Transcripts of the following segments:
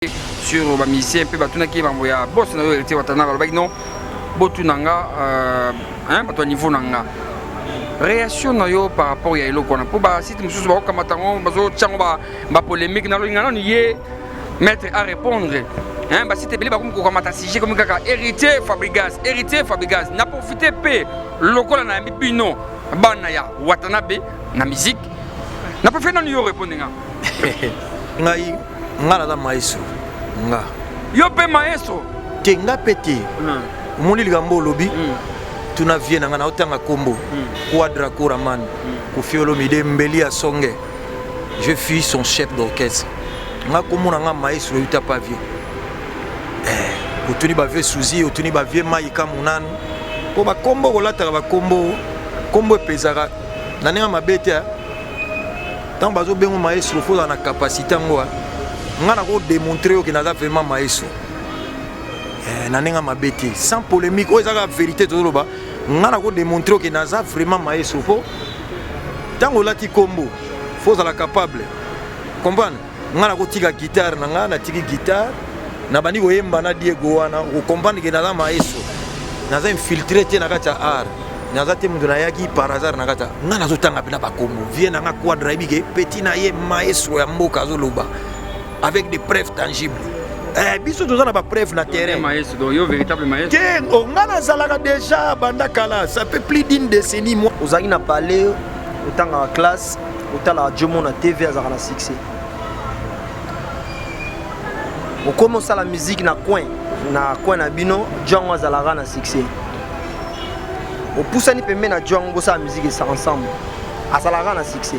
sur ba musicien pe batuna ki ba moya boss na yo hérité watana ba non botunanga hein bato niveau nanga réaction na yo par rapport ya eloko na po ba site mususu ba kamatango bazo tchango ba polémique na lo ngana ni ye mettre à répondre hein ba site beli ba comme ko kamata sujet comme kaka hérité Fabrigas n'a profité pe lokola na bino bana ya watanabe na musique n'a pas fait non yo répondre nga ngai ngala da maestro nga yo pe maestro te nga pete moni ligambo lobi tuna vie na nga na otanga kombo quadra kuraman ko fiolo mide mbeli ya songe je suis son chef d'orchestre nga komona nga maestro yuta pa vie otuni ba vie suzi otuni ba vie maika munanu po ba kombo kolata ba kombo epezaka na nenga mabete tant bazo bengo maestro faut na capacité ngo ngana ko démontrer que naza vraiment maestro na nenga mabete sans polémique o ezaka vérité toloba ngana ko démontrer que naza vraiment maestro po tango lati kombo faut la capable comprendre ngana ko tika guitare na ngana tiki guitare na bani ko yemba na Diego wana ko comprendre que naza maestro naza infiltré te na kata art naza te mundu na yaki par hasard na kata ngana zotanga pena ba kombo vie na nga quadra ibike petit na ye maestro ya mboka zoloba avec des preuves tangibles. Biso nous avons pas preuve na terrain. Maestro, yo véritable maestro. Tiens, on a zalaka déjà bandakala, ça fait plus d'une décennie moi. Ozaki na parler autant en classe, autant la Jomon na TV azaka na succès. On commence la musique na coin na bino, John azalaka na succès. On pousse ni pembe na John bossa musique et ça ensemble. Azalaka na succès.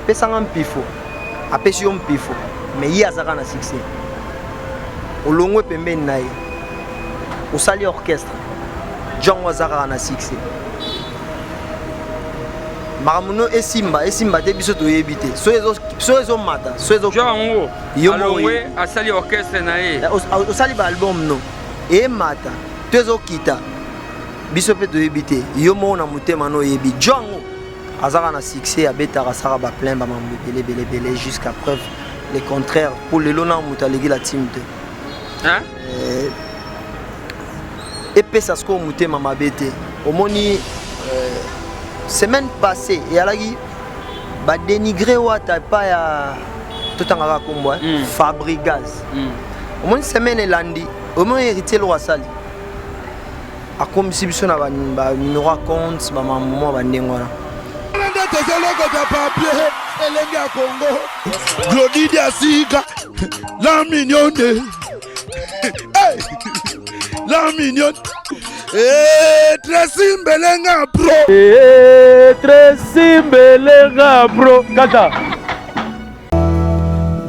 Pesanga mpifo. Apesi yo mpifo mais yi azaka na succès olongwe pembeni na ye osali orchestre John azaka na succès maramuno esimba te biso toyebi te so ezo mata so ezo John yo olongwe asali orchestre na ye osali ba album no e mata to ezo kita biso pe toyebi te yo mo na mutema no yebi John azaka na succès abetaka saka ba plein ba mambo belé jusqu'à preuve le contraire pour le lona mutalegi la team te hein et pesa sko mutema mabete omoni semaine passée et alagi ba dénigrer wata pa ya totanga kombo Fabrigas omoni semaine elandi omoni héritier lo asali akomisi biso na ba numéro compte ba mambo ba ndengwana Elengi ya Congo Glody Diasika la mignonne la mignonne Tracy Mbelenga bro Tracy Mbelenga bro kata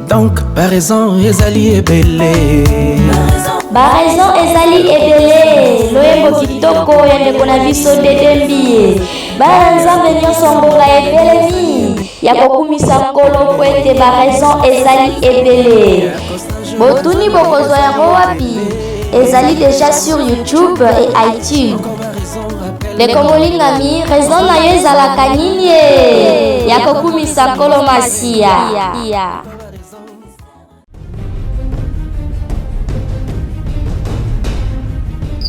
donc par raison ezali ebele Baraison ezali ebele loyembo kitoko ya ndeko na biso dedembi banzambe nyonso mbonga ebelemi ya kokumisa nkolo po ete baraison ezali ebele botuni bokozwa yango wapi ezali déjà sur YouTube et iTunes ndeko molingami raison na yo ezalaka nini ya kokumisa nkolo masiya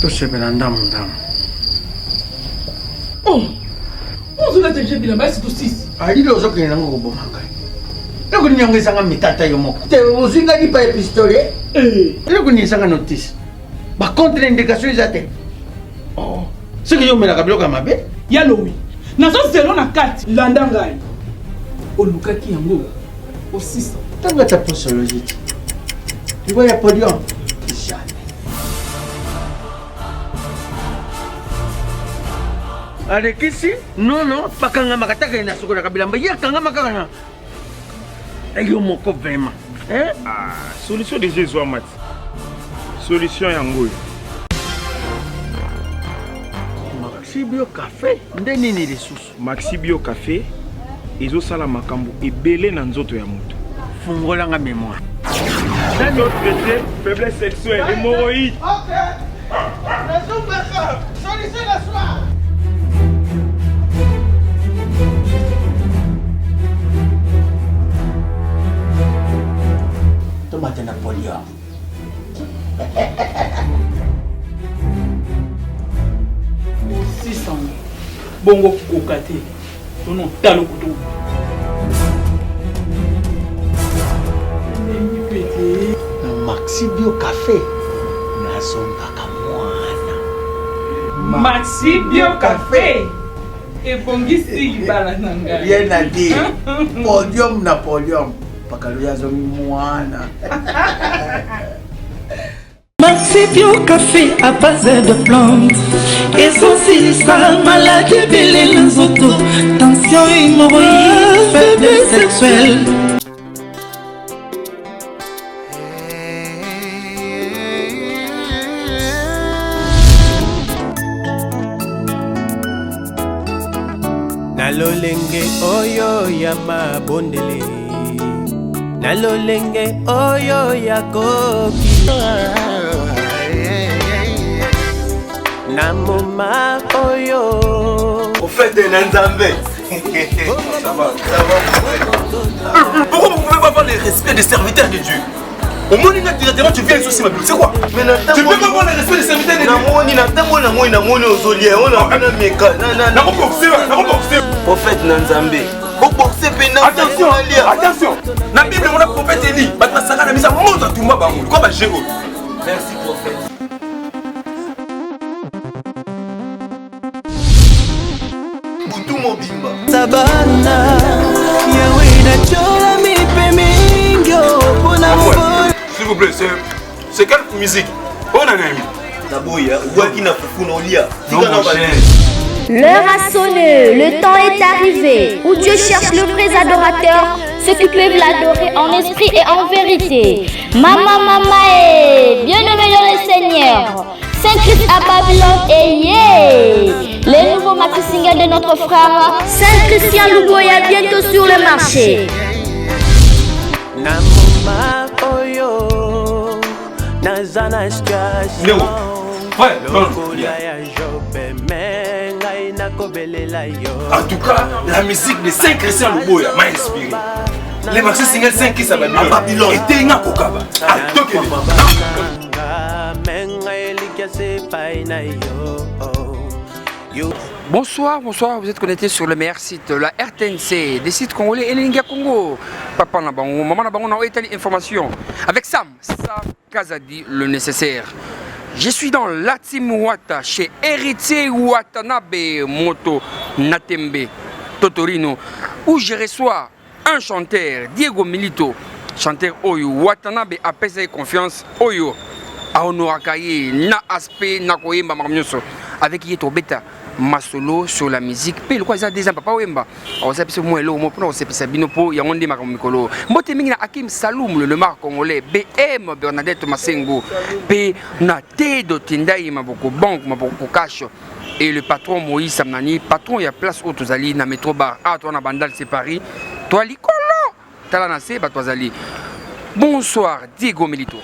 tosepela ndamu ozolata jebila basi tosisi alili ozokende nango koboma ngai eloko nini yango ezanga mitata yo moko te ozwingaki pa epistole eloko nini ezanga notice bacontre indication eza te soki yo omelaka biloko ya mabe yalowi nazozelo na kati landa ngai olukaki yango osisa ntango ata posologie te libo ya podium alekisi nono bakangamaka takali na sokolaka bilamba ye akangamaka kana yo moko vraiment solution déjà ezwa mati solution yango oyo Maxi Bio Café nde nini lisusu Maxi Bio Café ezosala makambo ebele na nzoto ya moto fungolanga mémoire traité faiblesse sexuelle hémorroïde Solution la soir de Napoléon. Bongo kokate. Non talo kutu. Maxi Bio Café. Nazombaka mwana. Maxi Bio Café. Et bongisi libala nanga. Rien à dire. Podium Napoléon. Pakaluya zo mwana. Maxi Bio Café à base de plantes. Essentiel maladie belé les autos. Tension hémorroïde, faiblesse sexuelle. Nalolenge oyo ya mabondele. Nalolenge oyo ya koki. Namoma oyo. Au fait de Nanzambe. Ça va. Pourquoi vous pouvez pas avoir le respect des serviteurs de Dieu? Au moins, directement, tu viens ici, ma Bible. C'est quoi? Tu peux pas avoir le respect des serviteurs de Dieu. Prophète Nanzambe. Attention, attention. La Bible, mon prophète Élie. Merci, prophète. Sabana yawe na chola mipe mingyo pona mbola. S'il vous plaît, c'est quelle musique? On a gagné. L'heure a sonné, le temps est arrivé, où Dieu cherche le vrai adorateur, ceux qui peuvent l'adorer en esprit et en vérité. Mama, bien-aimé dans le Seigneur, Saint-Christ à Babylone et yeah! Les nouveaux maxi singles de notre frère Saint-Christian Luboya bientôt sur le marché. Namoma oyo nazana situation. Ouais, non. En tout cas, la musique de Saint-Christian Luboya m'a inspiré. Les maxi singles 5 qui s'appellent Babylone et Tenga Kokaba. Bonsoir, vous êtes connectés sur le meilleur site, la RTNC, des sites congolais et l'Inga Congo. Papa Nabango, maman Nabango, on a étalé l'information. Avec Sam Kazadi, le nécessaire. Je suis dans Latimouata, chez Héritier Watanabe Moto Natembe Totorino, où je reçois un chanteur, Diego Milito, chanteur Oyo. Watanabe a pesé confiance Oyo. A honorakaye, na aspect, na koyemba marmioso. Avec Yeto Beta, Masolo sur la musique. Puis le quoi ça des ans papa Wemba. On s'est moi là, moi pour on s'est pissé binopo, ya on dit makamikolo. Mote mingi na Hakim Saloum le mar congolais, BM Bernadette Masengo, P na Tedo Tindai maboko banque maboko cash. Et le patron Moïse Samnani, patron il y a place où tozali na métro bar. Ah toi na Bandal c'est Paris. Toi likolo. Talana c'est ba tozali. Bonsoir Diego Milito.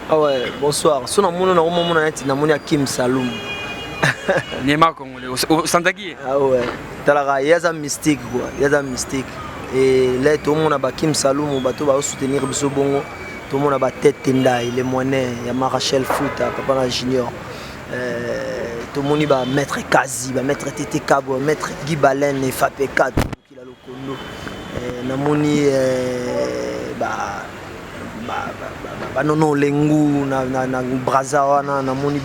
Ah ouais, bonsoir. Son nom na moment na neti na moni Hakim Saloum. Nema congolais au Santaki. Ah ouais. Talaka yaza mystique quoi, yaza mystique. Et là tout le monde a Hakim Saloum bato ba soutenir biso bongo. Tout le monde a ba tête Tendai, les moyens, ya Marachel Fouta, papa na junior. Tout le monde va maître Kazi, va maître Tété Kabo, maître Guy Balen et Fapé 4 qui a le Kondo. Na moni non lengu na braza na moni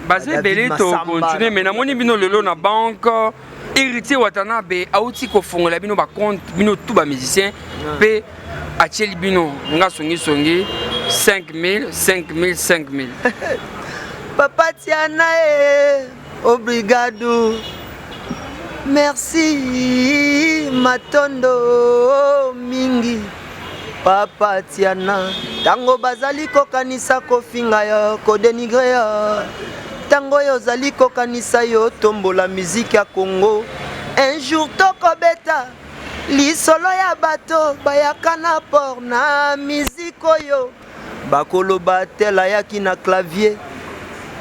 Basé belé to continuer mais na moni bino lelo na banque Héritier Watanabe auti ko fongola bino ba compte bino tout ba musicien pe atieli bino nga songi 5000 Papa Tiana obrigado. Merci matondo mingi. Papa Tiana tango bazali kokanisa kofinga yo kodenigre yo tango yo zali kokanisa yo tombola musique ya Congo un jour tokobeta lisolo ya bato bayaka na port na musique oyo bakoloba tela yaki na clavier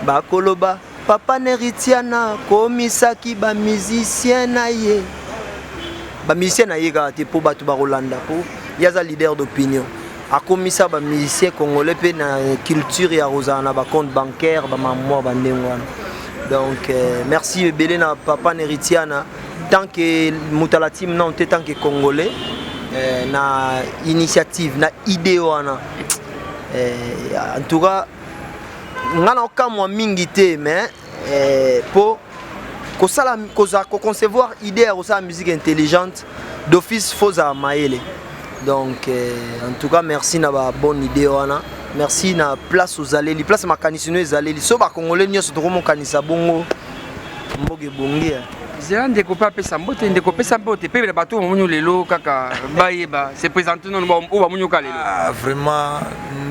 bakoloba papa Neritiana komisaki ba musicien na ye kaka te po bato ba Rolanda po yaza leader d'opinion akomisa ba musicien congolais pe na culture ya kozala na ba compte bancaire ba mamoire ba ndengwana. Donc merci ebele na papa Neritiana tant que mutala team non tant que congolais na initiative na idée wana. En tout cas ngana okamwa mingi te mais pour concevoir idée à musique intelligente d'office faut à maele. Donc en tout cas merci na ba bonne idée wana. Merci na place aux aleli place makanisino ezaleli so ba congolais nyoso to mo kanisa bongo mboge bongia. Zela ndeko pa pesa mbote ndeko pesa mbote pe bato munyu lelo kaka bayeba se présenter non ba munyu ka lelo. Ah vraiment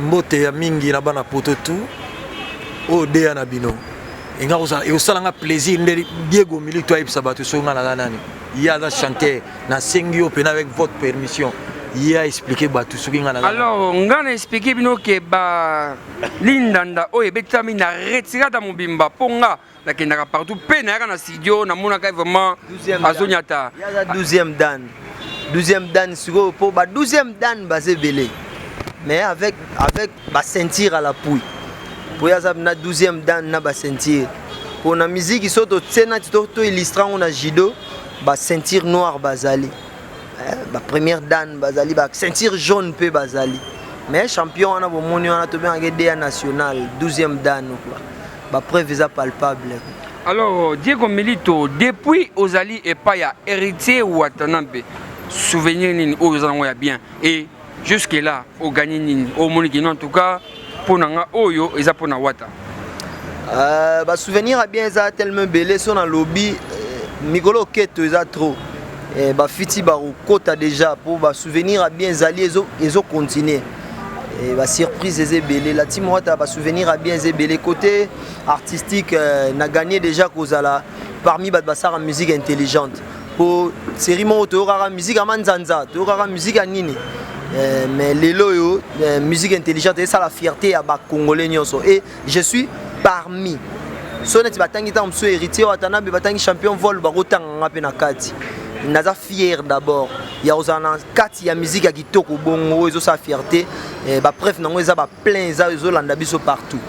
mbote ya mingi na bana poto tout o de na bino. Inga osalanga plaisir ndeli Diego Milito ayibisa bato so ngana nani. Il y a chanter na singio pena avec votre permission. Il a expliqué bato so ngana. Alors ngana expliquer bino ke ba lindanda o ebetami na retirada mobimba ponga la kendaka partout pe na na studio na mona ka vraiment azonyata. Il y a 12e dan. 12e dan sur pour ba 12e dan basé belé. Mais avec ba sentir à la pouille. Pour ya na 12e dan na ba sentir. Pour na musique so to tsena to illustrant on a judo ba sentir noir bazali. Ba première dan bazali ba sentir jaune pe bazali. Mais champion on a bo moni on a to bien DA national 12e dan quoi. Ba preuve palpable. Alors Diego Milito depuis Ozali et pas ya héritier ou Watanabe souvenir nini ozango ya bien et jusque là au gagner nini au moni en tout cas pour nanga oyo eza pona wata. Ba souvenir a bien eza tellement belé son dans lobby Mikolo keto eza trop. Ba fiti ba kota déjà pour ba souvenir a bien zali ezo continuer. Et ba surprise eza belé la team wata ba souvenir a bien eza belé côté artistique na gagné déjà kozala parmi ba basara musique intelligente. Pour série mo to rara musique a manzanza, to rara musique a nini. Mais les loyaux, musique intelligente, c'est ça la fierté à bas congolais nyoso. Et je suis parmi. Sonet batangi tam so héritier Watanabe batangi champion vol barotang ngape na kati. Naza fier d'abord. Il y a osana kati ya musique ya kitoko bongo ezo sa fierté. Ba bref nango eza ba plein eza ezo landa biso partout.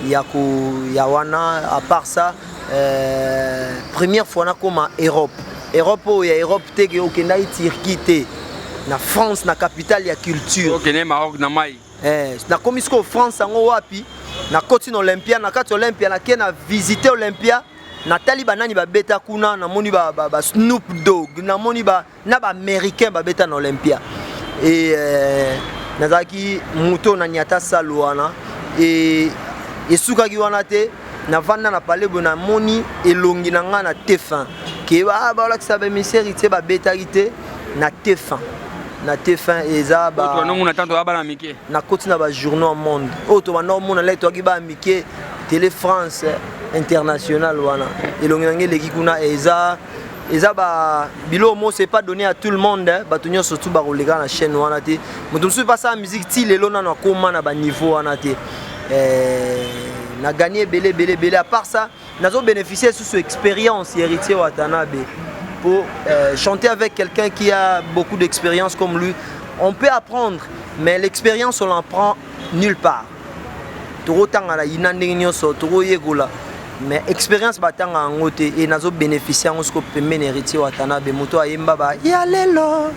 Il y a wana à part ça première fois na comme Europe. Europe il y a Europe te ke okenda Turquie te. Na France na capitale ya culture. OK ne Maroc na mai. Na komisko France ngo wapi na koti na Olympia na kati Olympia na kena visiter Olympia na taliba nani ba beta kuna na moni ba Snoop Dogg na moni ba na ba américain ba beta na Olympia et nazaki muto na nyata salwana et suka ki wana te na vanda na palebo na moni elongi na nga na TF1 ke ba la kisa ba miseri te ba beta ite na TF1 na TF1 eza ba to no mona tanto abala mike na koti na ba journaux monde auto ba no mona leto ki ba mike Télé France international wana elongi na ngele ki kuna eza ba bilo mo c'est pas donné à tout le monde ba tunyo surtout ba koleka na chaîne wana te mutu msu pas ça musique ti lelo na koma na ba niveau wana te na gagné belé à part ça nazo bénéficier sous cette expérience héritier Watanabe pour chanter avec quelqu'un qui a beaucoup d'expérience comme lui. On peut apprendre, mais l'expérience on l'en prend nulle part. Mais expérience batanga ngote et nazo bénéficier en ce que peut héritier Watanabe moto ayemba ba yalelo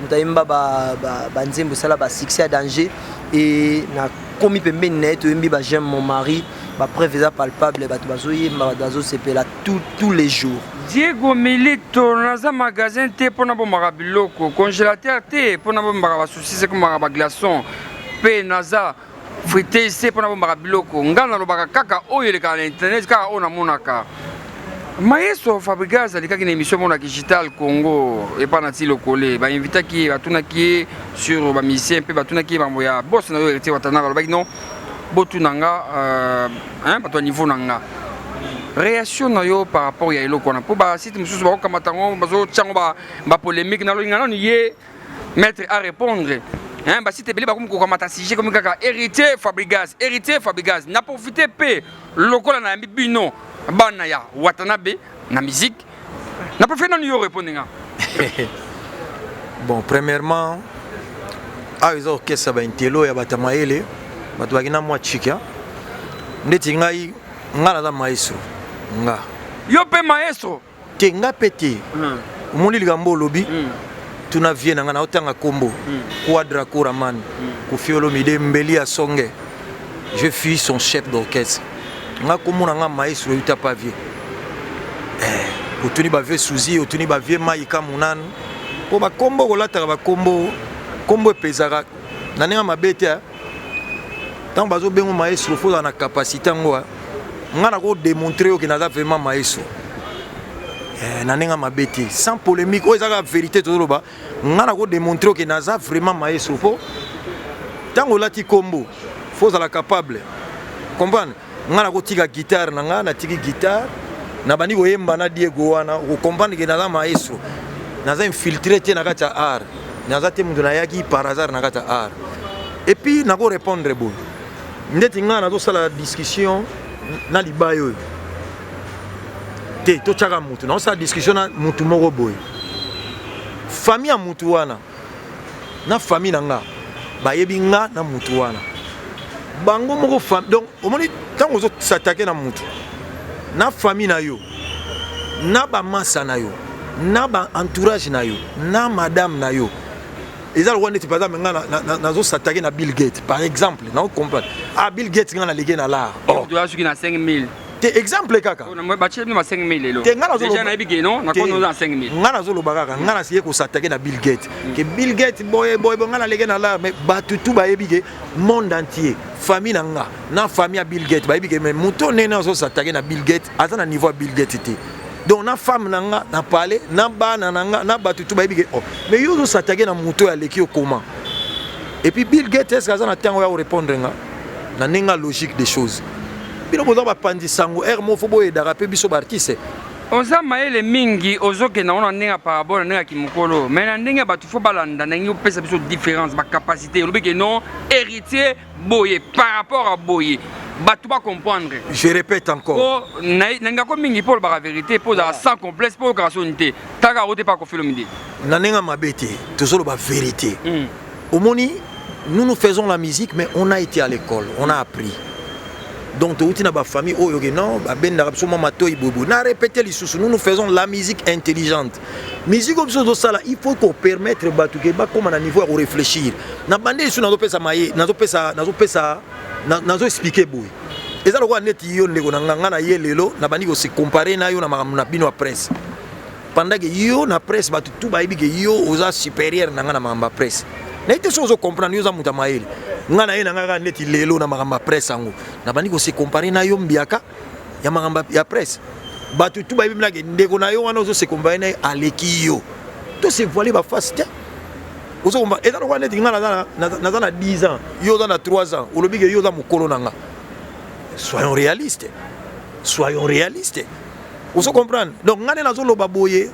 moto ayemba ba nzembo sala ba succès à danger et na komi pembe net yembi ba j'aime mon mari ba preuve palpable ba bazo yemba dazo sepela tous les jours. Diego Milito naza magasin te pona bomaka biloko congélateur te pona bomaka ba saucisse comme ba glaçon pe naza frité se pona bomaka biloko ngana lobaka kaka oyo le kala internet kaka ona monaka Maestro Fabregas alikaki na émission mona digital Congo et pas nati lokole ba invitaki batunaki sur ba musicien pe batunaki ba moya boss na yo héritier Watanabe lobaki non botunanga bato niveau nanga réaction na yo par rapport ya eloko na po ba site mususu ba kamatango bazo tchango ba polémique na lo ngana ni ye mettre à répondre ba site belé ba comme ko kamata sujet comme kaka héritier Fabregas n'a profité pe lokola na bino bana ya Watanabe na musique n'a pas fait non yo répondre nga. Bon premièrement ah ils orchestre ba intelo ya batamaele bato bakina mwa chika ndeti ngai ngala za maestro nga yo pe maestro te nga pete omoni likambo olobi tuna vie na nga na otanga kombo quadra kuraman kufiolo mide mbeli ya songe je suis son chef d'orchestre nga komona nga maestro yuta pa vie otuni ba vie suzi otuni ba vie maika munanu po ba kombo kolataka ba kombo epezaka na nenga mabete tant bazo bengo maestro faut na capacité ngo nga na ko démontrer que naza vraiment maestro na nenga mabete sans polémique o ezaka vérité toloba nga na ko démontrer que naza vraiment maestro po tango lati kombo faut la capable comprendre nga na ko tika guitare na nga na tiki guitare na bani koyemba na Diego wana ko comprendre que naza maestro naza infiltré te na kati ya art naza te mutu nayaki par hasard na kati ya art et puis nako répondre boy ndeti nga na tosala discussion na libayo te tochaka mutu na osala discussion na mutu moko boy famille ya mutu wana na famille na nga bayebi nga na mutu wana bango moko famille donc omoni tango zo s'attaquer na mutu na famille na yo na ba masa na yo na ba entourage na yo na madame na yo ils ont dit par exemple na s'attaquer na Bill Gates par exemple na comprendre ah Bill Gates nga na liguer na là oh tu as qui na 5000 te exemple kaka on a bâti na 5000 lelo te nga na zo déjà na bigé non na kono na 5000 nga na zo lo bakaka nga na siye ko s'attaquer na Bill Gates que Bill Gates boy nga na liguer na là mais batu tout ba yebige monde entier famille na famille à Bill Gates ba yebige mais muto nena zo s'attaquer na Bill Gates ata na niveau Bill Gates te donc na femme nanga na parler na bana nanga na batu tout ba bige oh mais yo s'attaquer na moto ya leki au comment et puis Bill Gates est-ce que ça na tango ya répondre nga na nenga logique des choses bino boza ba pandi sango mo fobo e darape biso ba artiste oza maele mingi ozoke na ona nenga parabole nenga kimukolo mais na ndenge batu fo balanda na ngi pesa biso différence ba capacité lobi que non héritier boye par rapport à boye batu ba comprendre je répète encore nenga ko mingi pour la vérité pour la sans complexe pour gratuité taka rote pas ko filomide na nenga mabete tozolo ba vérité omoni nous faisons la musique mais on a été à l'école on a appris donc tu na ba famille oh yoge non ba ben na so mama toy bobo na répéter les sous nous faisons la musique intelligente musique comme ça sala il faut qu'on permettre batu ke ba comme na niveau à réfléchir na bande sous na zo pesa maye na zo pesa na zo expliquer boy eza lokwa neti yo ndeko na nganga na ye lelo na bandi ko se comparer na yo na makambo na bino presse pendant que yo na presse batu tout ba yebi ke yo oza supérieur na ngana na makambo presse na ite so zo comprendre yo za muta maele ngana ye na nganga neti lelo na makambo presse ango na bandi ko se comparer na yo mbiaka ya makambo ya presse batu tout ba yebi na ke ndeko na yo wana ozo se comparer na aleki yo to se voiler ba face te ozo komba eza lokwa neti ngana na 10 ans yo za na 3 ans olobi ke yo za mukolo nanga soyons réalistes ozo comprendre donc ngane nazo loba boye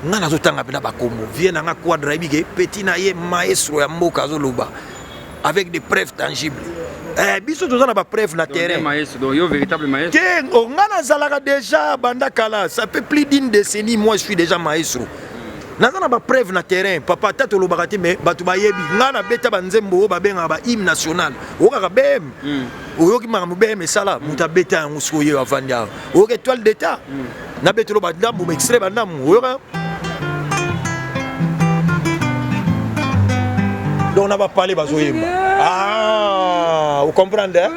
nga nazo tanga pena bakombo vie na nga quadra ibige petit na ye maestro ya mboka zo loba avec des preuves tangibles biso toza na ba preuve na terrain maestro donc yo véritable maestro nga nazalaka déjà banda kala ça fait plus d'une décennie moi je suis déjà maestro naza na ba preuve na terrain papa tata lobaka te mais batu bayebi nga na beta banzembo ba benga ba hymne national okaka bem oyoki makambo bem esala muta beta yango siko ye avandi awa oyoki étoile d'état na beta loba ndambo ma extrait bandamu oyoka donc on va parler bazoyemba ah vous comprenez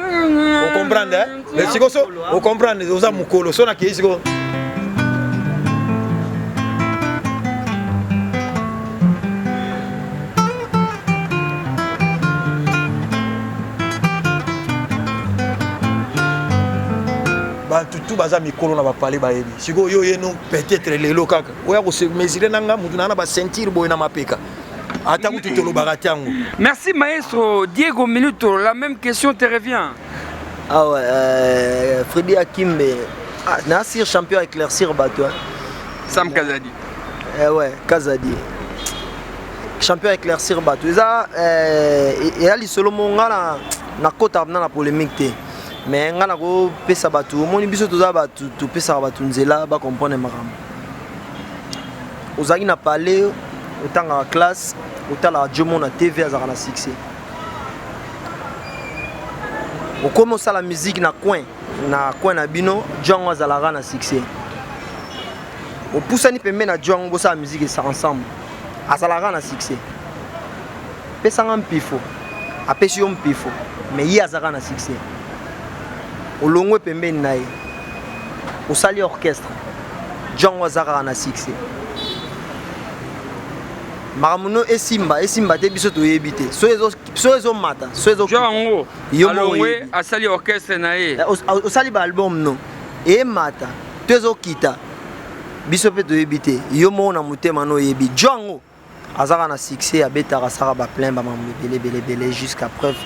mais siko so vous comprenez oza mukolo so na ki siko tout baza mikolo na ba parler ba yebi siko yo yeno peut-être lelo kaka oya ko se mesurer nanga mutu na ba sentir boy na mapeka. Merci maestro Diego Minuto, la même question te revient. Ah ouais, Freddy Akimbe, Nassir champion éclaircir bateau. Sam Kazadi. Ouais, Kazadi. Champion éclaircir bateau. Ça, et là, solo monga na kota na polémique te. Mais nga na ko pesa bateau. Moni biso toza bateau, to pesa bateau nzela ba comprendre makambo. Ozaki na parler autant en classe. otala jomo na TV azaka na succès okomi osala musique na coin na bino jongo azalaka na succès opusani pembe na jongo bosala musique esa ensemble azalaka na succès pesanga mpifo apesi yo mpifo mais ye azalaka na succès olongwe pembeni na ye osali orchestre jongo azalaka na succès makamuno esimba te biso toyebi te so ezomata so ezojongo alongwe asali orchestre na ye osali baalbum no emata to ezokita biso mpe toyebi te yo moko na motema no oyebi jongo azalaka na succès abetaka asaka baplein bamambo ebele jusqu'à preuve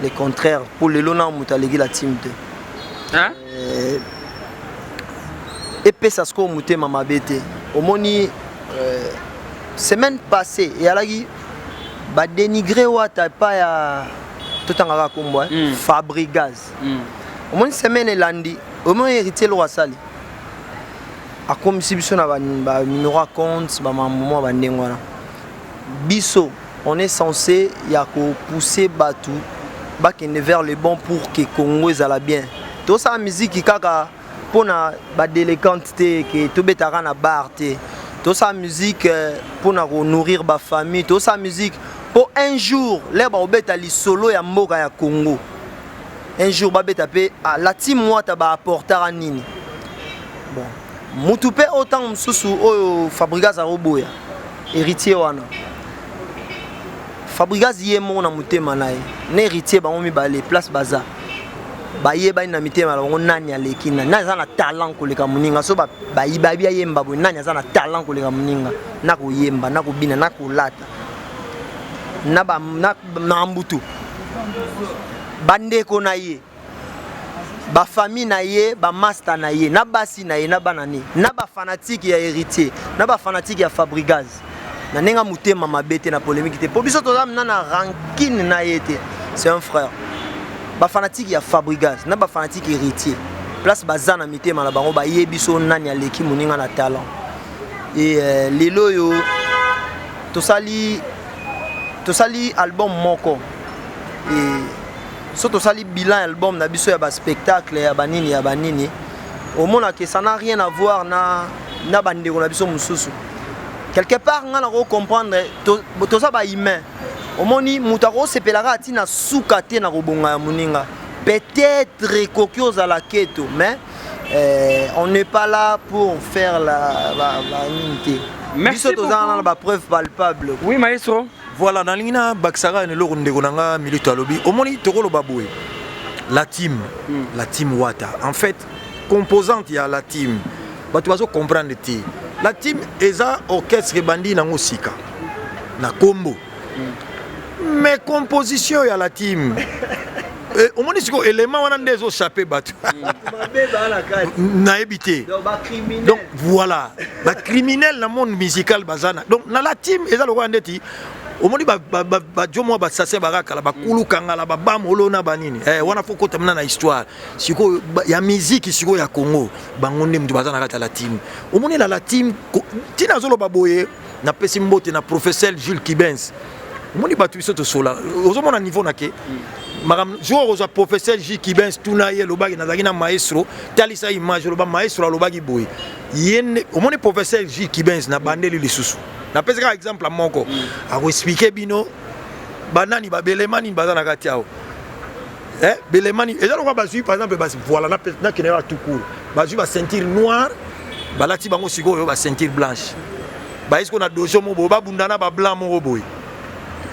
le contraire pour lelo na moto aleki la team te epesa sikoyo motema mabe te omoni semaine passée eyalaki badénigré wata epa ya totangaka kombo Fabrigaz omoni semaine elandi omoni héritier loko asali akomisi biso na banuméro ya compte bamamoma bandenge wana biso on est censé ya kopousser bato bakende vers le bon pour que Congo ezala bien tosala musique kaka mpona badéléquante te ke tobetaka na bar te tosala musique pour nourrir ba famille tosala musique pour un jour les baobeta lisolo ya mboka ya Congo un jour babeta pe la team wata ba apportera nini bon mutu pe autant mususu oyo Fabrigaz aroboya héritier wana Fabrigaz yemo na mutema naye na héritier bango mibale place baza bayeba na mitema bango nani alekina nani aza na talent koleka muninga so bayiba bia yemba bo nani aza na talent koleka muninga na koyemba na kobina na kolata na mbutu bandeko na ye ba famille na ye ba master na ye na basi na ye na banani na ba fanatique ya héritier na ba fanatique ya Fabrigaz na nenga mutema mabete na polémique te po biso tozam na rancune na ye te c'est un frère ba fanatique ya Fabrigaz na ba fanatique héritier place baza na mitema na bango ba yebiso nani aleki muninga na talent et lelo yo tosali album moko et so tosali bilan album na biso ya ba spectacle ya banini omona que ça n'a rien à voir na bandeko na biso mususu quelque part nga na ko comprendre to ça ba humain omoni mutako sepelaka atina suka te na kobonga ya muninga peut-être kokyo za la keto mais on n'est pas là pour faire la unité. Merci beaucoup. Biso ba preuve palpable. Oui maestro. Voilà, dans l'ingénieur Baksara ne le rendez-vous milito alobi. Omoni tokolo baboué. La team Wata. En fait, composante ya la team. Ba tu vas comprendre ti. La team eza orchestre bandi na musika. Na combo. Mais composition ya la team. Omoni siko élément wana ndezo chapé batu. Na évité. Donc voilà, ba criminel na monde musical bazana. Donc na la team eza lokwa ndeti omoni ba jomo ba sase baraka la ba kulu kangala ba bamolo na banini wana foko tamna na histoire siko ya musique siko ya Congo bangonde mtu bazana kata la team omoni la team tina zolo baboye na pesi mbote na professeur Jules Kibens omoni batu biso to sola ozomona niveau na ke magam jour oza professeur Jules Kibens tuna ye lobagi na zakina maestro talisa image loba maestro lobagi boye yene omoni professeur Jules Kibens na bandeli lisusu na pesa ka exemple moko a expliquer bino banani ba belemani bazana kati yao belemani ezalo kwa bazui par exemple basi voilà na kenera tout court bazui ba ceinture noire balati bango siko ba ceinture blanche ba isko na dojo mo ba bundana ba blanc mo boy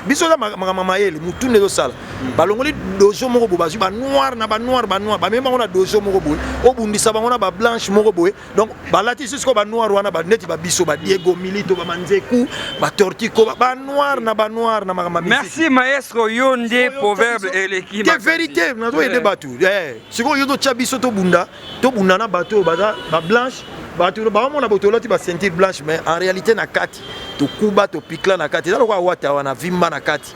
biso za mama yele mutu nezo sala balongoli dojo mo bo bazui ba noir na ba noir ba même on a dojo mo boy o bundisa bango na ba blanche mo boy donc balati siko ba noir wana ba neti ba biso ba Diego Milito ba Manzeku ba Tortico ba noir na mama. Merci maestro Yonde proverbe et l'équipe. C'est vérité na to aider batu siko yo to chabiso to bunda na bato ba blanche bato ba mona botolati ba ceinture blanche mais en réalité na kati to kuba to pikla na kati zalo kwa wata wana vimba na kati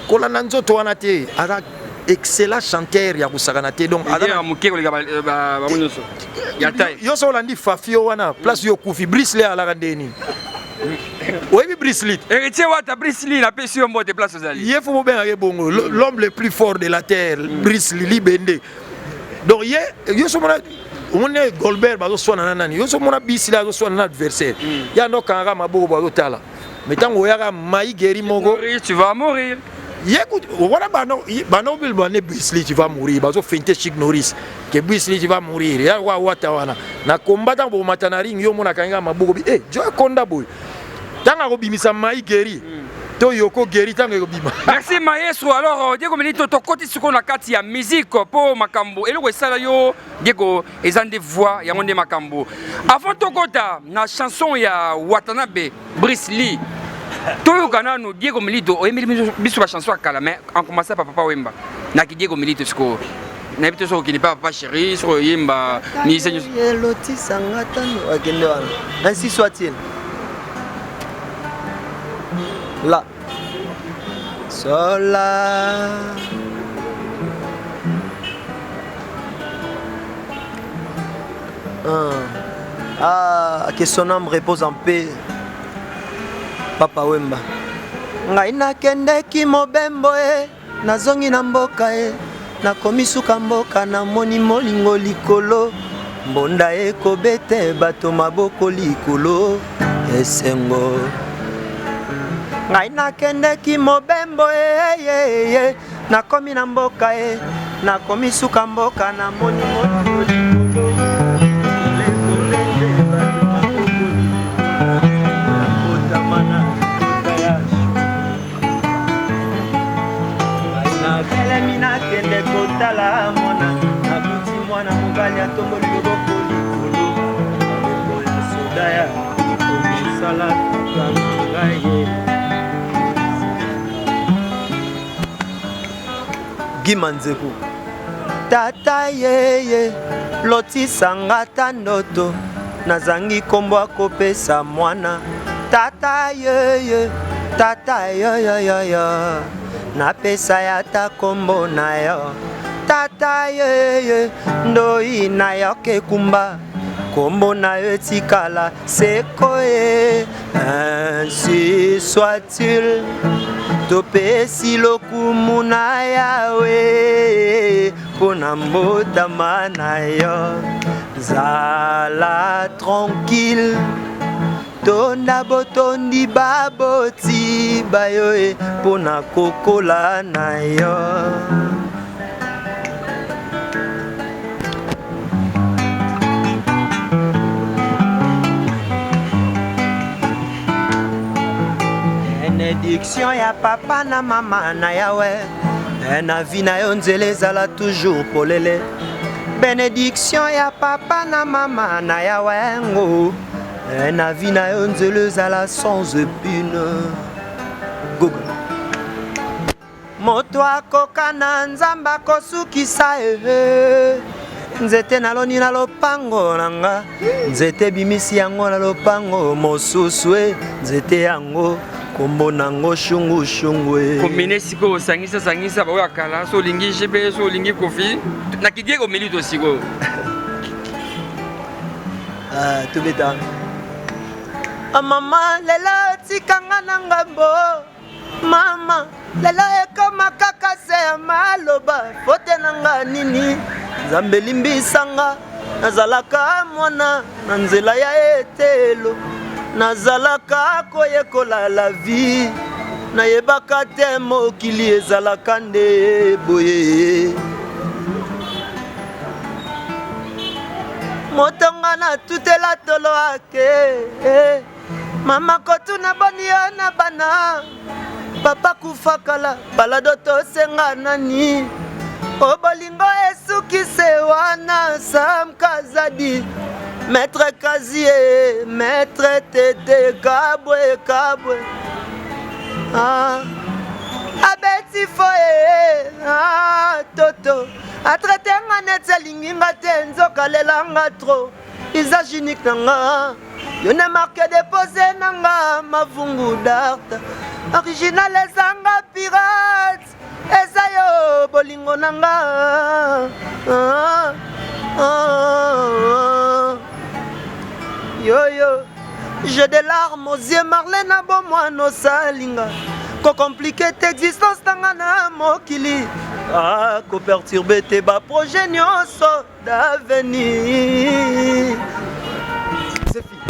kola na nzoto wana te ara excellent chanteur ya kusakana te donc ala mukeko le ba monyoso ya tai yo so landi fafio wana place yo kufi brisle ala kandeni Oui, Bruce Lee. Héritier Wata Bruce Lee, la paix sur un mot de place aux alliés. Il faut bien bongo. L'homme le plus fort de la terre, Bruce Lee Bende. Donc, il y a on est Goldberg, bazo swana nani. Yo so mona bisi la zo swana adversaire. Ya no kanga mabo bazo tala. Mais tant que yara mai geri mogo, tu vas mourir. Écoute, voilà bano bil bané Bisli tu vas mourir. Bazo finte Chick Norris que Bisli tu vas mourir. Ya wa watawana. Na combattant bo matana ring yo mona kanga mabo bi. Jo konda boy. Tanga ko bimisa mai geri. To yoko geri tanga ko bima. Merci maestro. Alors Diego Milito to koti suko na kati ya musique po makambo. Eloko esala yo Diego ezande voix ya monde makambo. Avant to kota na chanson ya Watanabe Bruce Lee. Toyo kanano Diego Milito oyemeli biso ba chanson akala mais en commençant par Papa Wemba. Na ki Diego Milito siko. Na bito so kini Papa Chéri so yemba ni senyo. Loti sangatano akende wana. Ainsi soit-il. Là. Sola. Que son âme repose en paix. Papa Wemba. Ngai nakendeki mobembo nazongi na mboka nakomi suka mboka namoni molingo likolo mbonda ekobete bato maboko likolo esengo. Ngai nakendeki mobembo nakomi na mboka nakomi suka mboka namoni molingo likolo. Kende kotala mwana nabuti mwana mobali atomboli loboko likolo mpo ya soda ya komisala kangaye Gimanzeku tata yeye lotisanga ta ndoto nazangi kombo akopesa mwana tata yeye tata yoyoyoyo napesa ya ta kombo na yo tata yeye ndoi na yo kekumba kombo na yo tikala seko ainsi soit-il topesi lokumu na yawe pona mbotama na yo zala tranquille tonda botondi baboti bayo pona kokola na yo. Bénédiction ya papa na mama na yawe na vie na yo nzela ezala toujours polele. Bénédiction ya papa na mama na yawe ngo na vie na yo nzela ezala sans épine. Google moto akoka na nzambe akosukisa nzete naloni na lopango nanga nzete bimisi yango na lopango mosusu nzete yango kombo nango shungu shungu kombine siko sangisa ba yakala so lingi jebe so lingi kofi na kidie ko Milito siko tout beta mama lelo tikanga na ngambo mama lelo ekoma kaka se maloba fote nanga nini nzambe limbisanga nazalaka mwana na nzela ya etelo nazalaka koyekola la vie nayebaka te mokili ezalaka nde boye motonga na tutela tolo ake mama kotuna boni yo na bana papa kufakala balado tosenga nani obolingo esukise wana Sam Kazadi Maître Kazie, Maître Tete, Kabwe, Kabwe. Abeti foye, Toto. A traité un net selingi ngatenzo kalelanga trop. Isaginique nanga. Y'en a marqué déposé nanga mavungu d'art. Original les anga pirates. Esayo bolingo nanga. Yo yo, J'ai des larmes aux yeux, Marlène a bon moi no salinga. Ko compliqué t'existence tangana mokili. Ah, ko perturber tes bas projets nyonso d'avenir. C'est fini.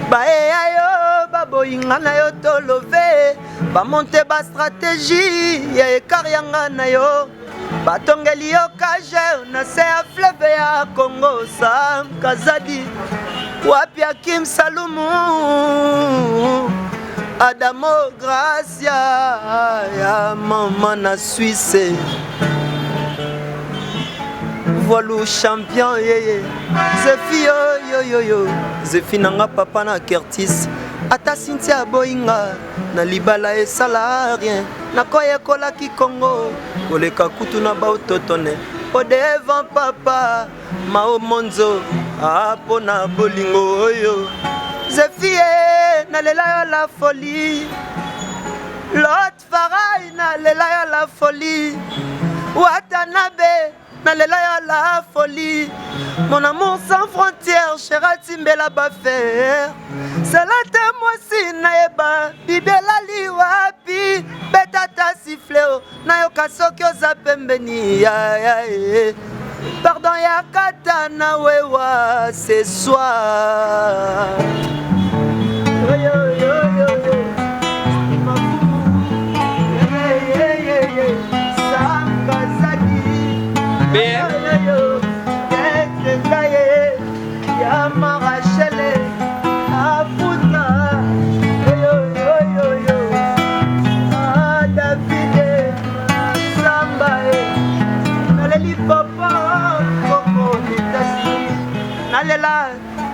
Baeyayo baboyinga na yo tolove bamonte ba stratégie ya ekarianga na yo batongeli yo kaje na se ya fleuve ya Congo Sam Kazadi wapi Akim Salumu Adamo Gracia ya mama na Suisse Voilou champion yeye Zefi yo Zefi nanga papa na Curtis Ata Cynthia Boinga na libala esala rien na koye kola ki Congo koleka kutu na ba utotone o devant papa Mao Monzo apo na bolingo oyo Zefi na lela yo la folie L'autre Farai na lela yo la folie Watanabe na lela yo la folie Mon amour sans frontières Chéra Timbela Bafer C'est la témoin na eba Bibela liwapi Betata sifleo Na yo kasoki oza pembeni ya Pardon ya kata na wewa ce soir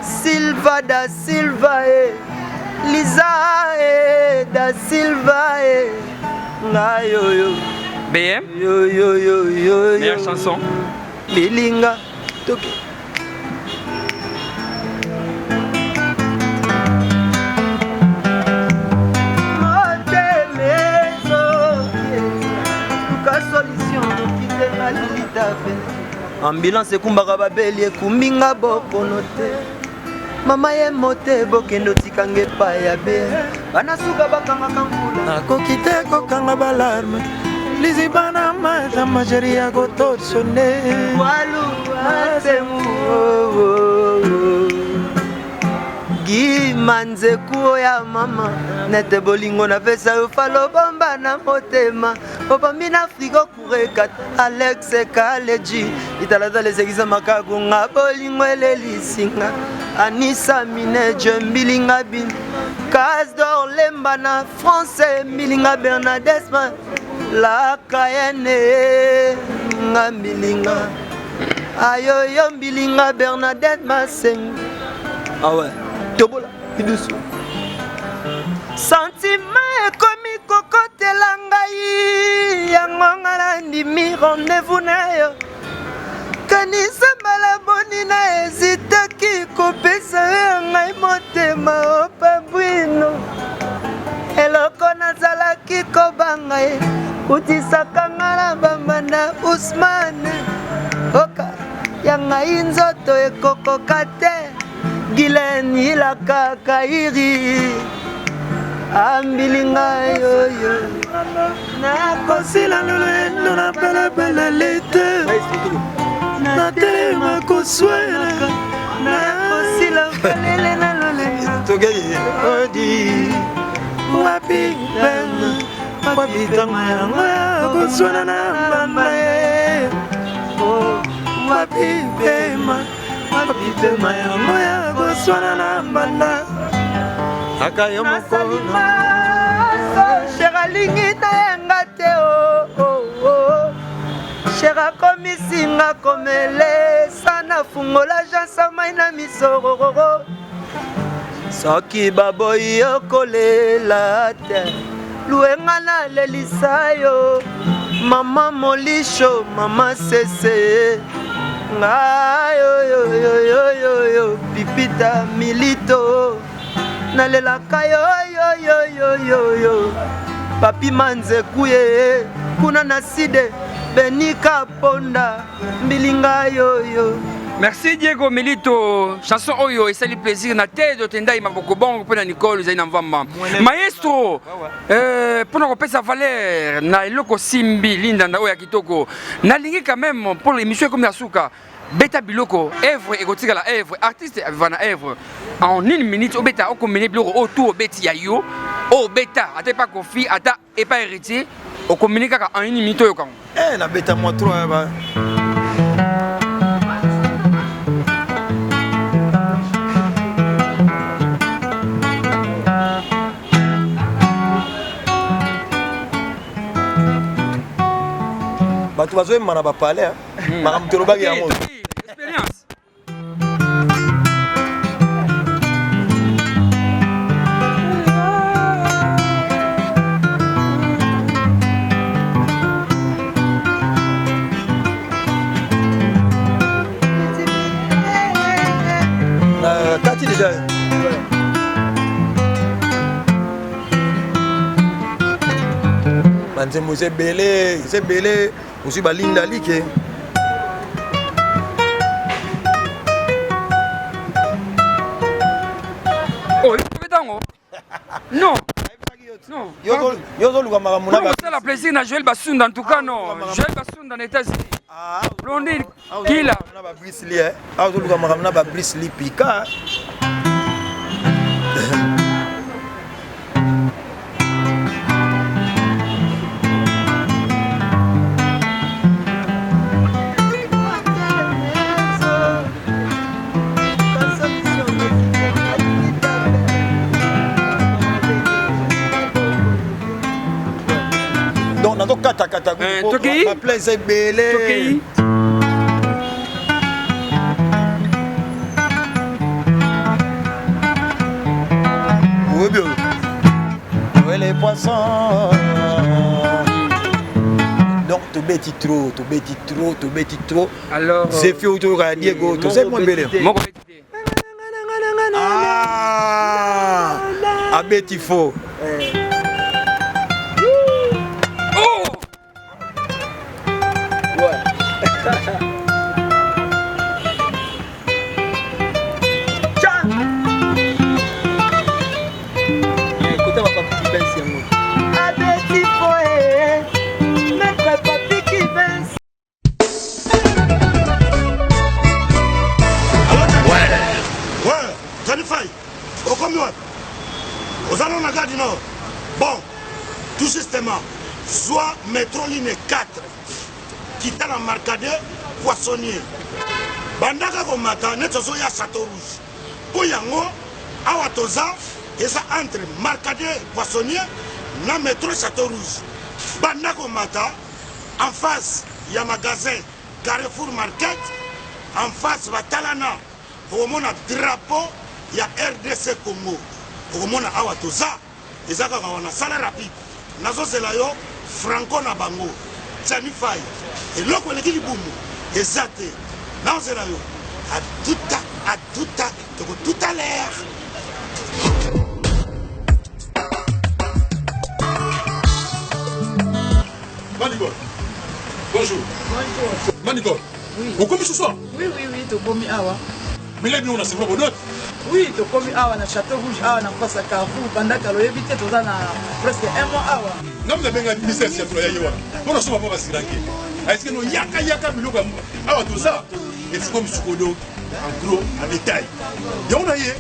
Silva da Silva Lisa da Silva nga yo BM yo meilleure chanson Bilinga Toki Ambulance kumbaka babeli ekumbinga bokono te Mama ye mote bokendo tikange pa ya be Bana suka bakangaka mvula Nakoki te kokanga balarme Lizibana maja majeri ya gotorsone Walu atemu Gi manzeku ya mama Nete bolingo na pesa ufalo bomba na motema Obambi na frigo kurekat Alex Kaleji Italaza les egiza makaku nga bolingo elelisinga Anissa Mine Mbilinga Bin Cas d'or Lemba na français Mbilinga Bernadette La Cayenne Nga Mbilinga Ayoyo Mbilinga Bernadette Maseng Ah ouais Tobola Kidusu Sentiment ekomi kokotela ngai yango ngala ndimi rendez-vous na yo kanisa mbala boni na ezitaki kopesa yo ngai motema opabwino eloko nazalaki kobanga ye utisaka ngala bambanda Usmane oka ya ngai nzoto ekokoka te Gilen ilaka kairi Ambilinga yo Nakosila lulendo na pele lete Natelema koswela Nakosila pelele na lulendo Togaye Odi Wapi pena Wapi tanga yango ya koswela na mama ye Wapi pema Wapi pema yango ya koswela na mbanda Akayo mkono Shera lingi na yenga te Shera komisinga komele Sana fungola jansa maina misororo Soki baboyi yokolela te Luenga na lelisa yo Mama molisho, mama sese Nga yo Pipita milito Nalelaka yo Papi manze kuye Kuna naside Benika Ponda, Milinga Yoyo. Merci Diego Melito. Chanson Oyo, et salut plaisir. Na tête de Tendai Maboko Bon, pour Nicole, Zaina Mvamba. Maestro, pour nous sa valeur, na Eloko Simbi, Linda, na Oya Kitoko. Na lingi quand même pour l'émission comme Yasuka. Beta Biloko, œuvre érotique la œuvre, artiste vana œuvre. En 1 minute, au beta, au combiné bloko autour beti yayo, au beta, ate pas confi, ata et pas héritier, au communique en 1 minute au camp. Eh, la beta moi trop, bah. Bato bazoe mana ba parler, maram tolobaki yango. Expérience. Kati déjà. Manzembo c'est belé, aussi balinda like. Oh, il faut tango. Non. Non. Yozo luka makamuna ba. C'est la plaisir na Joël Basunda en tout cas non. Joël Basunda en États-Unis. Ah, Blondine Kila. Na ba Brisli eh. Yozo luka makamuna ba Brisli pika. Kata Toki ma place est belé. Toki Oui bien. Ouais les poissons. Donc tu bêtis trop. Alors c'est fait autour à Diego, tu sais moi belé. Ah. A bêtis faux. Bon, tout justement, soit métro ligne 4, qui est dans Marcade, poissonnier. Bandaka Komata, Netsoso ya Château Rouge. Pour Yango, Awatoza, et ça entre Marcade, poissonnier, na métro Château Rouge. Bandaka Komata, en face, il y a un magasin Carrefour Market, en face, Batalana, pour mon drapeau, il y a RDC Congo. Pour mon Awatoza. ezaka wana sala rapide nazo zela yo franco na bango tani fai eloko eleki libumu ezate nazo zela yo à tout à l'heure. Manigol, bonjour. Manigol, oui. Vous commis ce soir? Oui, tu commis awa. Mais là, on a ses propres notes. Oui, tu commis awa na Château Rouge, awa na face à Carrefour, pendant que l'on évite tout ça presque un mois awa. Non, mais bien, il y a des gens on a souvent pas si ranké. Est-ce que nous yaka biloka awa tout ça? Et c'est comme Sukodo, en gros, en détail. Et on a eu.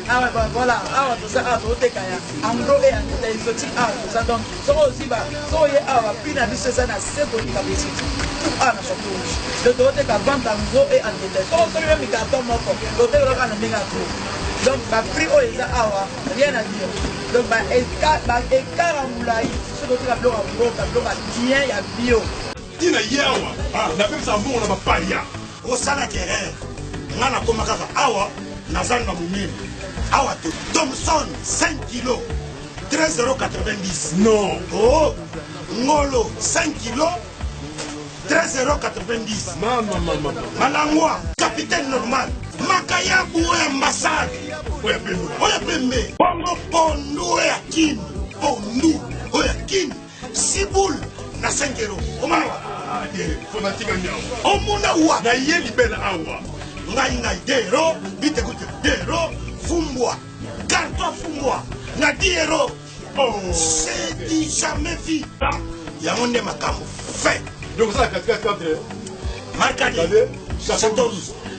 Ah ouais, voilà, awa tout ça, awa tout kaya. En gros et en détail, exotique awa tout ça. Donc, ça aussi, so y awa, puis na biso ça na c'est pour capacité. Tout awa na Château Rouge. Le côté ka vente en gros et en détail. So on même carton moko. Côté le ka na menga tout. Donc, le prix est rien à dire. Donc, il moulai, ce que tu as bloqué en gros, tu as bloqué bien, il y a bio. Il y a yawa, la même sambo, on a pas paria. Au salaire, on a comme awa, Nazan Namoumine. Awa, Thomson, 5 kilos, 13,90 €. Non. Oh, Ngolo, 5 kilos, 13,90 €. Maman. Malangwa, capitaine normal. Makaya boué ambassade. Oya pembe. Bongo pondo oya kin. Pondo oya kin. Siboul na 5 €. Omano. omona wa na ye libela awa ngai dero bitekute dero fumbwa carton fumbwa na 10 euros. C'est dit jamais vu. Yango nde makambo fait. Donc ça 4 Marcadi Château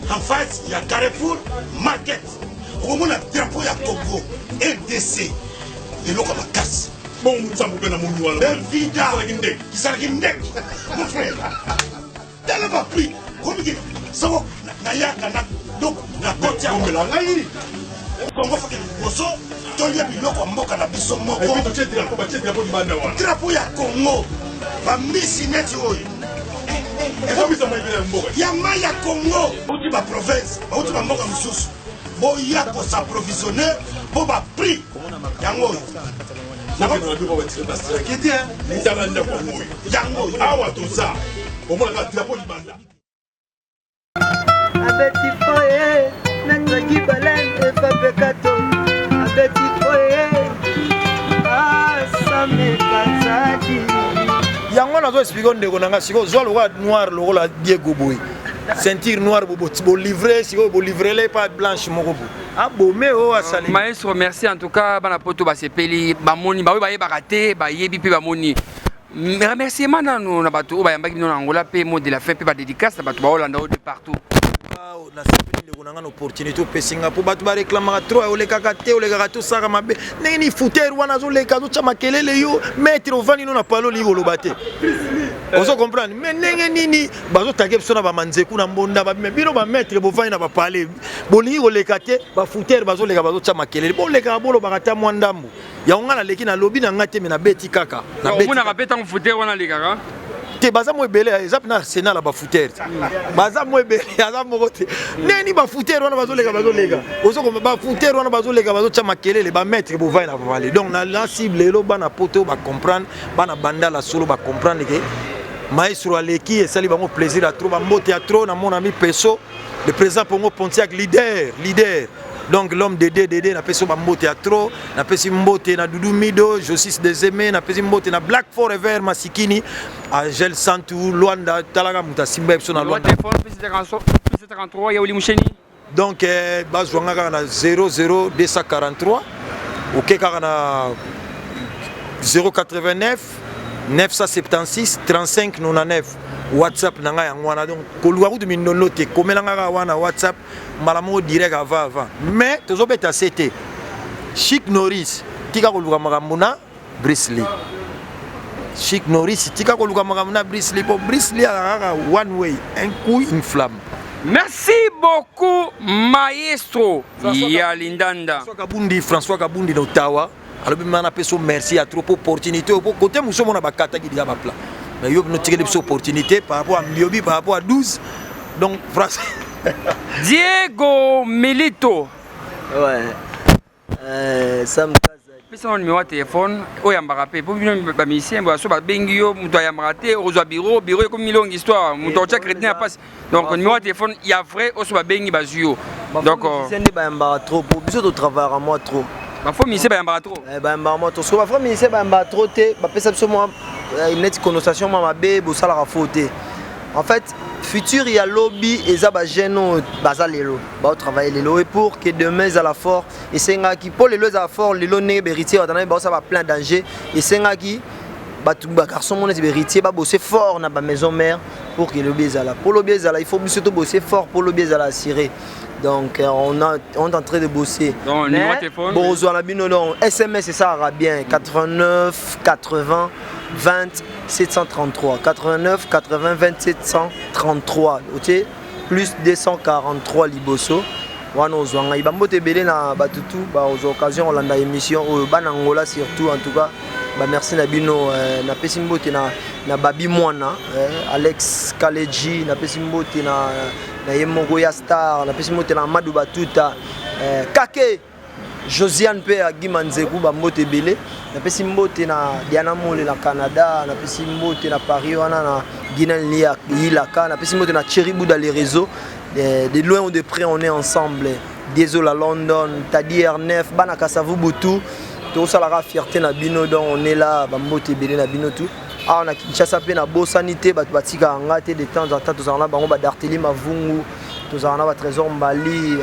en face il y a Carrefour Market. Omona drapeau ya Togo RDC eloko makasi. Bon mutsambo pena mundu wala. Vida kisaraki ndek. Mon frère. Tala ba prix. Komiki so na yaka na donc na côté ya ngela ngai. Kongo fa boso tolia biloko mboka na biso moko. Drapeau ya Congo. Ba misi neti oyo. Ya maya Congo. Outi ba province, outi ba mboka mususu. Boya ko s'approvisionner pour ba prix. Yango. Abeti foye, Maître Guy Balen et Fabé Kato. Abeti foye, Asame Kazadi. Yango nazo expliquer ndeko nanga siko zwa lo noir lo la Diego Boy. Ceinture noire bo livrer siko bo livrer les pas blanche moko bo. Ah bo mais o asali. Maestro merci en tout cas bana poto ba sepeli ba moni ba ba baraté ba yebi pe ba moni. Remerciement na nous na bato ba yambaki na Angola pe mot de la fin pe ba dédicace na bato ba Hollande de partout. Na sepeli ndeko nanga opportunité pe Singapour bato ba réclamer trop ole kaka te ole kaka to saka mabe. Neni fouter wana zo le kazo chama kelele yo mettre au vani no na palo li lo bate. Ozo comprendre mais ndenge nini bazo take biso na ba manzeku na mbonda ba bino ba mettre bo vani na ba parler bolingi koleka te ba fouter bazo leka bazo chama kelele bo leka bolo bakata mwandambo ya ngana leki na lobi na ngate me na beti kaka na beti na beta ko fouter wana leka te baza mo ebele ezap na Sénat la ba fouter baza mo ebele aza mo kote neni ba fouter wana bazo leka ozo ko ba fouter wana bazo leka bazo chama kelele ba mettre bo vani na ba parler donc na la cible lo bana poto ba comprendre bana banda la solo ba comprendre que Maestro Aleki et sali bango plaisir à trop mbote à trop na mon ami Peso le président Pongo Pontiac leader donc l'homme Dédé na Peso mbote à trop na pesi mbote na Doudou Mido Josis Dezeme na pesi mbote na Black Forever Masikini Angel Santou Luanda Talaga muta simba Peso na Luanda téléphone PC 33 ya Oli Musheni donc bazwanga na 00243 OK kana 089 976 35 99 WhatsApp nanga yangwana donc koluwa kutu mindono te komelanga wana WhatsApp malamo direct avant mais tozo beta CT Chic Norris tika koluka makamuna Bruce Lee Chic Norris tika koluka makamuna Bruce Lee po Bruce Lee ala one way un coup une flamme. Merci beaucoup maestro ya Lindanda François Kabundi na Ottawa. Alors maintenant peso merci à trop opportunité au côté muso mona bakata ki diga ba pla mais yo no tigeli biso opportunité par rapport à Mbiobi par rapport à 12 donc France Diego Milito Sam pesa mon numéro de téléphone o yambaka pe po bino ba musicien ba so ba bengi yo muto yambaka te ozo bureau comme million histoire muto cha crédit na passe donc numéro de téléphone il y a vrai o so ba bengi ba zuyo donc musicien ba yambaka trop biso to travailler à moi trop ba fo ministère ba yambaka trop ba yambaka moi trop so ba fo ministère ba yambaka trop te ba pesa biso moi une nette connotation mabe bo sala ka faute en fait futur il y a lobby et ça ba gêne baza lelo ba travailler lelo et pour que demain ils à la fort et senga qui pour lelo za fort lelo ne héritier dans ba ça va plein danger et senga qui ba tout ba garçon mon héritier ba bosser fort na ba maison mère pour que le lobby za là pour lobby za là il faut surtout bosser fort pour lobby za là assurer. Donc on est en train de bosser. Donc numéro de téléphone. Bon, non, SMS c'est ça ira bien 89 80 20 733 89 80 20 733 OK plus 243 liboso. Wana ozwanga ibambote belé na batutu ba aux occasions on landa émission au banangola surtout en tout cas ba merci na bino na pesimbote na babi mwana Alex Kaleji na pesimbote na Yemoko ya star na pesimbote na Madou Batuta Kake Josiane pe a Gimanzeku ba mbote belé na pesimbote na Diana Mole na Canada na pesimbote na Paris wana na Guinée Ilaka na pesimbote na Cheribou dans les réseaux. De loin ou de près on est ensemble. Désolé à London, Tadi R9, Banaka Savu Boutou, tout ça la fierté na bino donc on est là, Bambote Belé na bino tout. awa na Kinshasa mpe na bosani te bato batika nga te de temps en temps tozala na bango badarteli mavungu tozala na batrésor mbali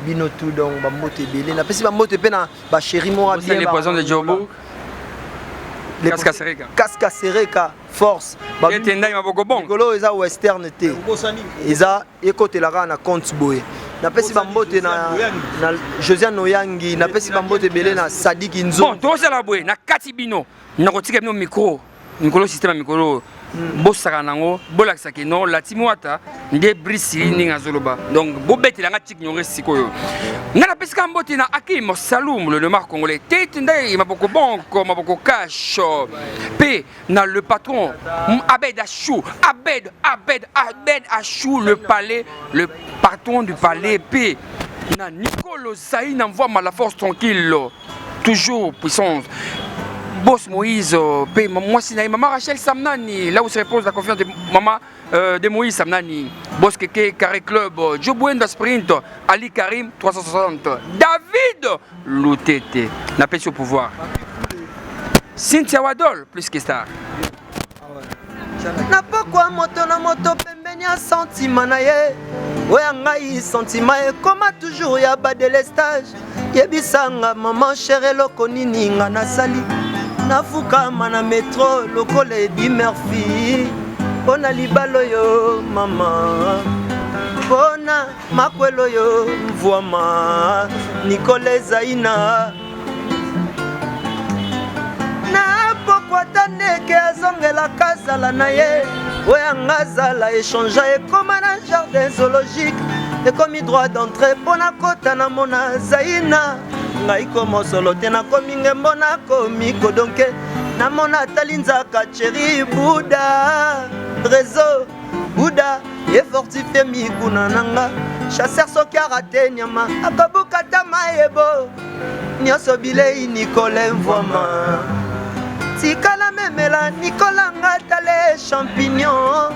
bino tout donc bambote ebele napesi bambote mpe na basheri moko bien les poisons de Djobo Kaska Sereka force likolo eza western te eza ekotelaka na compte boye napesi bambote na Josiane Oyangi napesi bambote ebele na Sadiki Nzo bon tozala boye na kati bino nakotika bino mikro système mikro bosaka nango bolakisa ke non latimi wata nde brisili ndenge azoloba donc bobetelanga tik nyonge sikoyo nga napesi ka mbote na Hakim Saloum le nommard congolais tete nde maboko bonko maboko cash pe na le patron Abed Achou Abed Achou le patron du palais pe na Nicolo Zaï n'envoie mal la force tranquille toujours puissance Boss Moïse, moi c'est maman Rachel Samnani, là où se repose la confiance de maman de Moïse Samnani, Boss Keke, Carré Club, Joe Buenda Sprint, Ali Karim 360, David Loutete, n'a pas au pouvoir. Cynthia Wadol, plus que star. Na pokwa moto na moto pembeni ya sentiment na ye oya ngai sentiment ekoma toujours ya badelestage yebisanga maman chere eloko nini nga nasali nafukama na metro lokola Eddie Murphy mpona libala oyo mama mpona makwelo oyo mvwama Nicole Zaina napokwata ndeke azongelaka zala na ye oya nga zala échange ekoma na jardin zoologique ekomi droit d'entrée mpona kota na mona Zaina ngai komosolo te nakomi ngembo nakomi kodonke namona atali nzaka cheri buda réseau buda efortifie mikuna nanga chasseur soki arate nyama akobukata mayebo nyonso bilei Nicole Mvwama tikala memela Nicole nga tale champignon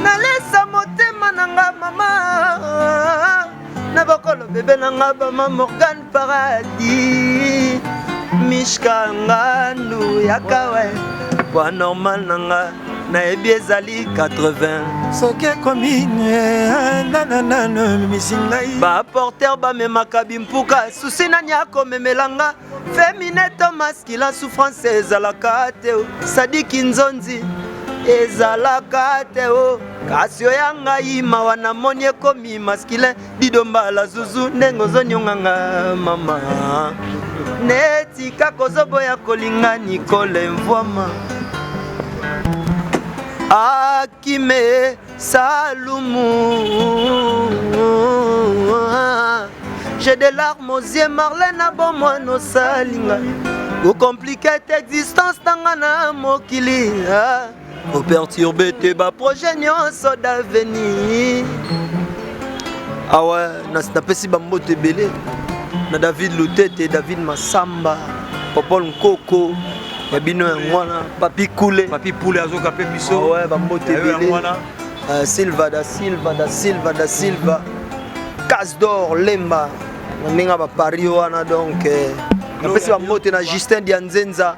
nalesa motema nanga mama na bokolo bebe nanga bama Morgan Paradis Mishka ngandu yakawe kwa normal nanga na ebi ezali 80 soki ekomi nanana misingai baporter bamemaka bimpuka susi nani akomemelanga fémineto masculin souffrance ezalaka te Sadiki Nzonzi ezalaka te kasi oya ngai mawa namoni ekomi masculin didombala zuzu ndenge ozonyonganga mama netika kozoboya kolinga Nicole Mvwama Akime Saloumou j'ai des larmes aux yeux Marlène Abomono salinga au compliqué existence tanga na mokili au perturber te ba projet nyonso d'avenir awa napesi bambote ebele na David Loutete David Massamba Popol Nkoko ya bino ngwana Papi Koule azoka pe biso ouais bambote ebele Silva da Silva Casse d'or Lemba ndinga ba Paris wana donc napesi bambote na Justin Dianzenza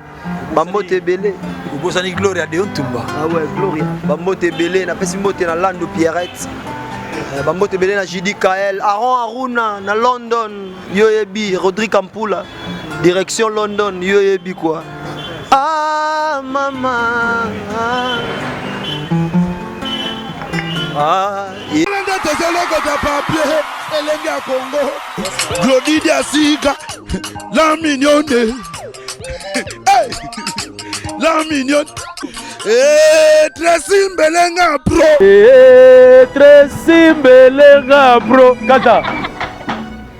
bambote ebele ubosani Gloria de Ontumba ouais Gloria bambote ebele napesi mbote na Lando Pierrette bambote ebele na Jidi Kael Aaron Aruna na London yoyebi Rodrigue Kampula direction London yoyebi quoi ah mama elenge ya Congo Glody Diasika la mignonne la mignonne Tracy Mbelenga pro Tracy Mbelenga pro kata